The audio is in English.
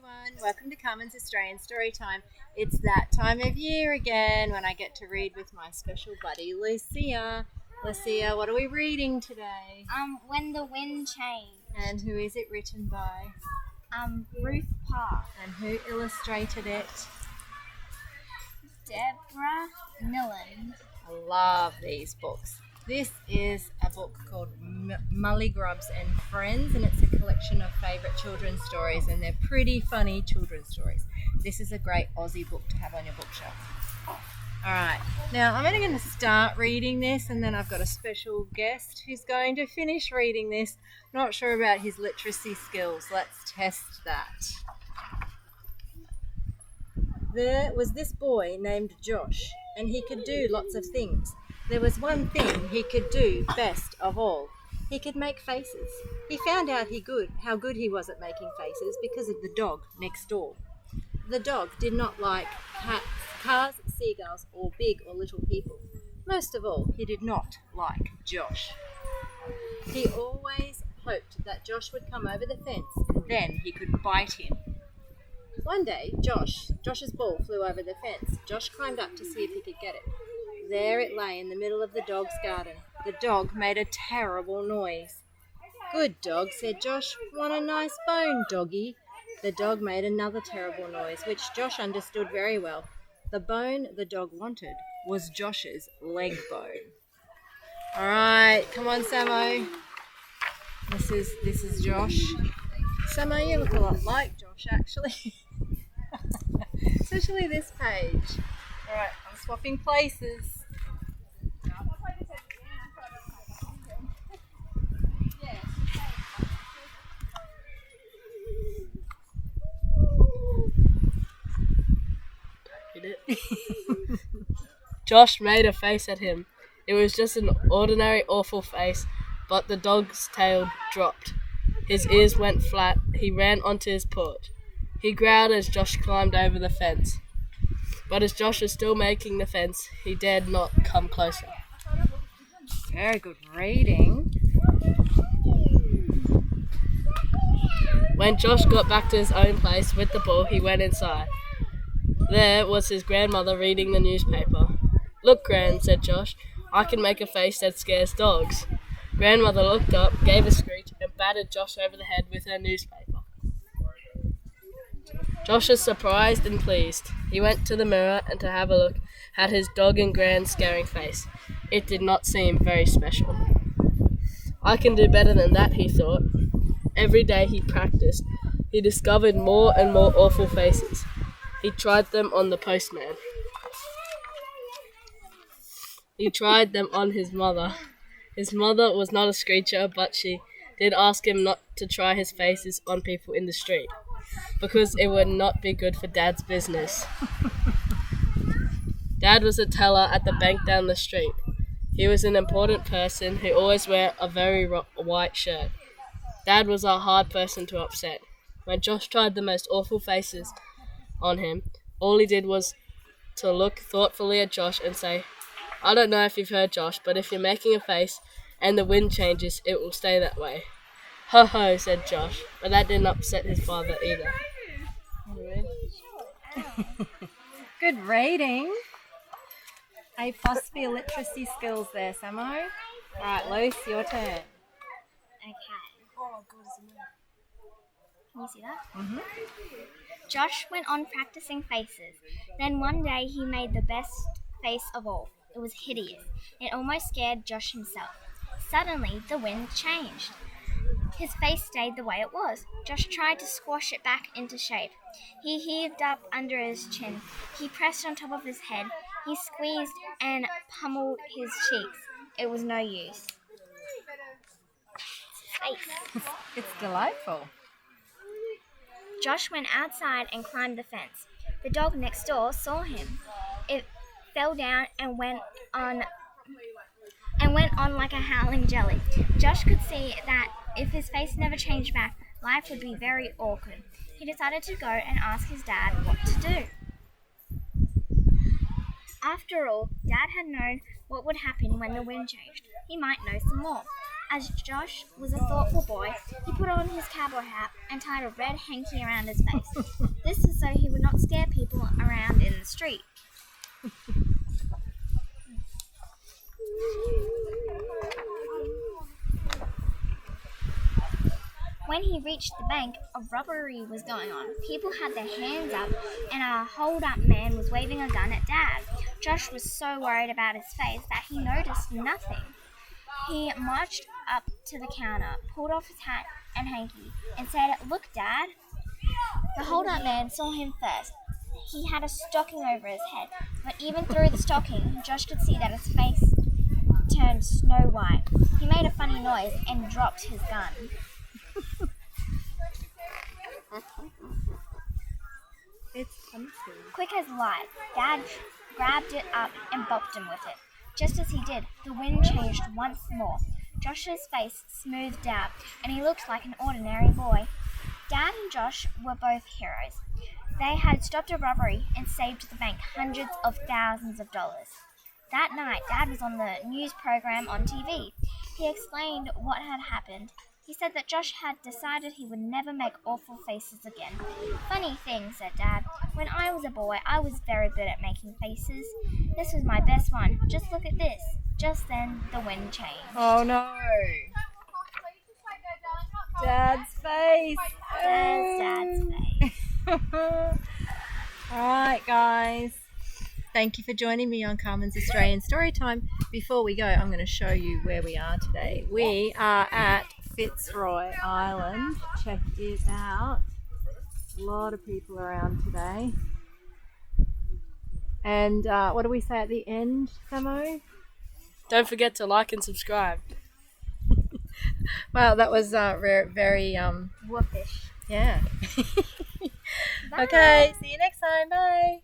everyone. Welcome to Carmen's Australian Storytime. It's that time of year again when I get to read with my special buddy Lucia. Lucia, what are we reading today? When the Wind Changed. And who is it written by? Ruth Park. And who illustrated it? Deborah Millen. I love these books. This is a book called Mullygrubs and Friends, and it's a collection of favourite children's stories, and they're pretty funny children's stories. This is a great Aussie book to have on your bookshelf. Alright, now I'm only going to start reading this, and then I've got a special guest who's going to finish reading this. Not sure about his literacy skills. Let's test that. There was this boy named Josh, and he could do lots of things. There was one thing he could do best of all. He could make faces. He found out how good he was at making faces because of the dog next door. The dog did not like cats, cars, seagulls, or big or little people. Most of all, he did not like Josh. He always hoped that Josh would come over the fence, and then he could bite him. One day, Josh's ball flew over the fence. Josh climbed up to see if he could get it. There it lay in the middle of the dog's garden. The dog made a terrible noise. "Good dog," said Josh. "Want a nice bone, doggy?" The dog made another terrible noise, which Josh understood very well. The bone the dog wanted was Josh's leg bone. All right, come on, Sammo. This is Josh. Sammo, you look a lot like Josh, actually. Especially this page. All right, I'm swapping places. Josh made a face at him. It was just an ordinary awful face, but the dog's tail dropped. His ears went flat. He ran onto his porch. He growled as Josh climbed over the fence. But as Josh was still making the fence, he dared not come closer. Very good reading. When Josh got back to his own place with the ball, he went inside. There was his grandmother reading the newspaper. "Look, Gran," said Josh, "I can make a face that scares dogs." Grandmother looked up, gave a screech, and battered Josh over the head with her newspaper. Josh was surprised and pleased. He went to the mirror and to have a look at his dog and Gran's scaring face. It did not seem very special. "I can do better than that," he thought. Every day he practiced. He discovered more and more awful faces. He tried them on the postman. He tried them on his mother. His mother was not a screecher, but she did ask him not to try his faces on people in the street, because it would not be good for Dad's business. Dad was a teller at the bank down the street. He was an important person who always wore a very white shirt. Dad was a hard person to upset. When Josh tried the most awful faces on him, all he did was to look thoughtfully at Josh and say, "I don't know if you've heard, Josh, but if you're making a face and the wind changes, it will stay that way." "Ho ho," said Josh, but that didn't upset his father either. Good reading. A plus for your literacy skills there, Sammo. All right, Luce, your turn. Okay. Can you see that? Mm-hmm. Josh went on practicing faces. Then one day he made the best face of all. It was hideous. It almost scared Josh himself. Suddenly, the wind changed. His face stayed the way it was. Josh tried to squash it back into shape. He heaved up under his chin. He pressed on top of his head. He squeezed and pummeled his cheeks. It was no use. Face. It's delightful. Josh went outside and climbed the fence. The dog next door saw him. It fell down and went on like a howling jelly. Josh could see that if his face never changed back, life would be very awkward. He decided to go and ask his dad what to do. After all, Dad had known what would happen when the wind changed. He might know some more. As Josh was a thoughtful boy, he put on his cowboy hat and tied a red hanky around his face. This is so he would not scare people around in the street. When he reached the bank, a robbery was going on. People had their hands up, and a hold-up man was waving a gun at Dad. Josh was so worried about his face that he noticed nothing. He marched up to the counter, pulled off his hat and hanky, and said, "Look, Dad." The hold-up man saw him first. He had a stocking over his head, but even through the stocking, Josh could see that his face turned snow white. He made a funny noise and dropped his gun. It's funny. Quick as light, Dad grabbed it up and bopped him with it. Just as he did, the wind changed once more. Josh's face smoothed out, and he looked like an ordinary boy. Dad and Josh were both heroes. They had stopped a robbery and saved the bank hundreds of thousands of dollars. That night, Dad was on the news program on TV. He explained what had happened. He said that Josh had decided he would never make awful faces again. "Funny thing," said Dad. "When I was a boy, I was very good at making faces. This was my best one. Just look at this." Just then, the wind changed. Oh no! Dad's face. There's Dad's face. Alright, guys. Thank you for joining me on Carmen's Australian Storytime. Before we go, I'm going to show you where we are today. We are at Fitzroy Island. Check it out. A lot of people around today. And what do we say at the end, Sammo? Don't forget to like and subscribe. Well, that was very Whoopish. yeah. Bye. Okay, see you next time. Bye.